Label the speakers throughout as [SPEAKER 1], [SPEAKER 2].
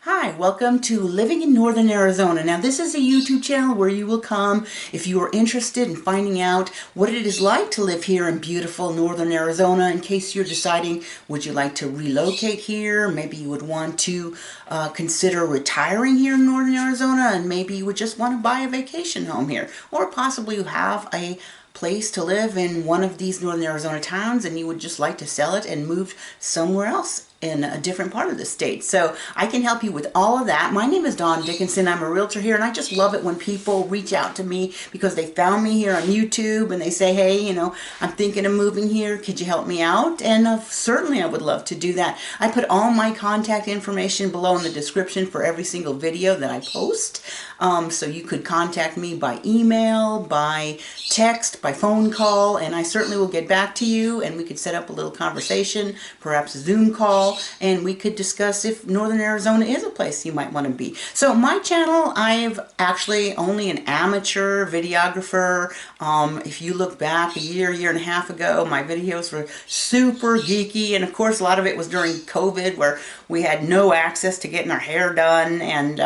[SPEAKER 1] Hi, welcome to Living in Northern Arizona. Now this is a YouTube channel where you will come if you are interested in finding out what it is like to live here in beautiful Northern Arizona, in case you're deciding would you like to relocate here, maybe you would want to consider retiring here in Northern Arizona, and maybe you would just want to buy a vacation home here, or possibly you have a place to live in one of these Northern Arizona towns and you would just like to sell it and move somewhere else in a different part of the state. So I can help you with all of that. My name is Dickenson. I'm a realtor here, and I just love it when people reach out to me because they found me here on YouTube and they say, hey, I'm thinking of moving here. Could you help me out? And certainly I would love to do that. I put all my contact information below in the description for every single video that I post. So you could contact me by email, by text, by phone call, and I certainly will get back to you, and we could set up a little conversation, perhaps a Zoom call, and we could discuss if Northern Arizona is a place you might want to be. So my channel, I've actually only an amateur videographer. If you look back a year and a half ago, my videos were super geeky, and of course a lot of it was during COVID where we had no access to getting our hair done, and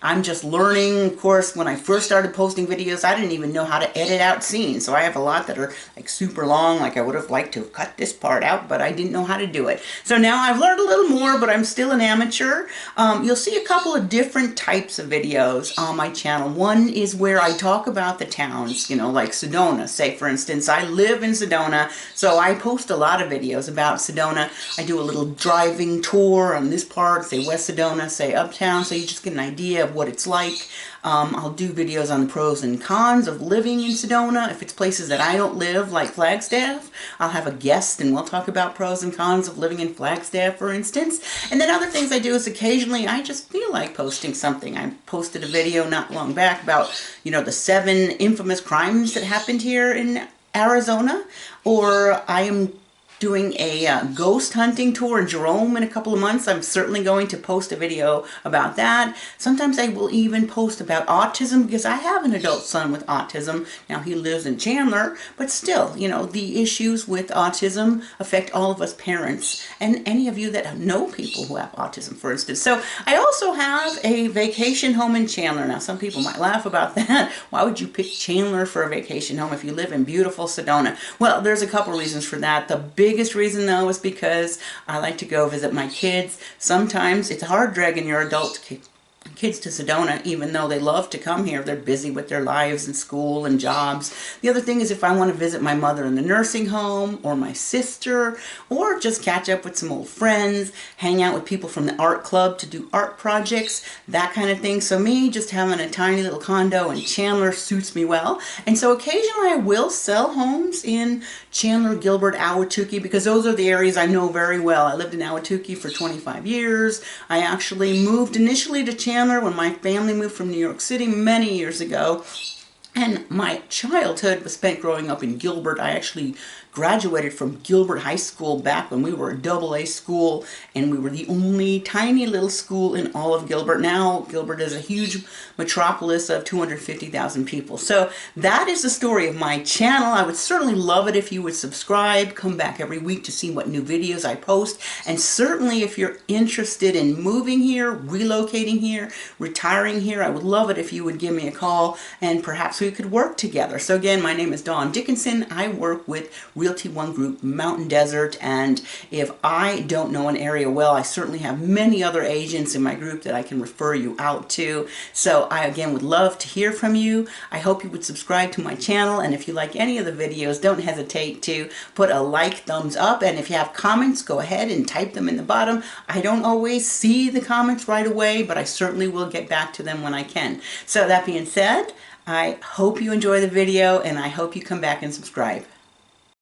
[SPEAKER 1] I'm just learning. Of course, when I first started posting videos, I didn't even know how to edit out scenes, so I have a lot that are like super long, like I would have liked to have cut this part out, but I didn't know how to do it. So now I've learned a little more, but I'm still an amateur. You'll see a couple of different types of videos on my channel. One is where I talk about the towns, like Sedona. Say, for instance, I live in Sedona, so I post a lot of videos about Sedona. I do a little driving tour on this part, say West Sedona, say Uptown, so you just get an idea of what it's like. I'll do videos on the pros and cons of living in Sedona. If it's places that I don't live, like Flagstaff, I'll have a guest and we'll talk about pros and cons of living in Flagstaff, for instance. And then other things I do is occasionally I just feel like posting something. I posted a video not long back about, the 7 infamous crimes that happened here in Arizona, or I am doing a ghost hunting tour in Jerome in a couple of months. I'm certainly going to post a video about that. Sometimes I will even post about autism because I have an adult son with autism. Now he lives in Chandler, but still, the issues with autism affect all of us parents and any of you that know people who have autism, for instance. So I also have a vacation home in Chandler. Now some people might laugh about that. Why would you pick Chandler for a vacation home if you live in beautiful Sedona? Well, there's a couple reasons for that. The biggest reason though is because I like to go visit my kids. Sometimes it's hard dragging your adult kids to Sedona, even though they love to come here. They're busy with their lives and school and jobs. The other thing is if I want to visit my mother in the nursing home, or my sister, or just catch up with some old friends, hang out with people from the art club to do art projects, that kind of thing. So me just having a tiny little condo in Chandler suits me well. And so occasionally I will sell homes in Chandler, Gilbert, Ahwatukee, because those are the areas I know very well. I lived in Ahwatukee for 25 years. I actually moved initially to Chandler when my family moved from New York City many years ago. And my childhood was spent growing up in Gilbert. I actually graduated from Gilbert High School back when we were a AA school, and we were the only tiny little school in all of Gilbert. Now Gilbert is a huge metropolis of 250,000 people. So that is the story of my channel. I would certainly love it if you would subscribe, come back every week to see what new videos I post, and certainly if you're interested in moving here, relocating here, retiring here, I would love it if you would give me a call and perhaps we could work together. So again, my name is Dawn Dickenson. I work with Realty One Group Mountain Desert, and if I don't know an area well, I certainly have many other agents in my group that I can refer you out to. So I again would love to hear from you. I hope you would subscribe to my channel, and if you like any of the videos, don't hesitate to put a like, thumbs up, and if you have comments, go ahead and type them in the bottom. I don't always see the comments right away, but I certainly will get back to them when I can. So that being said, I hope you enjoy the video, and I hope you come back and subscribe.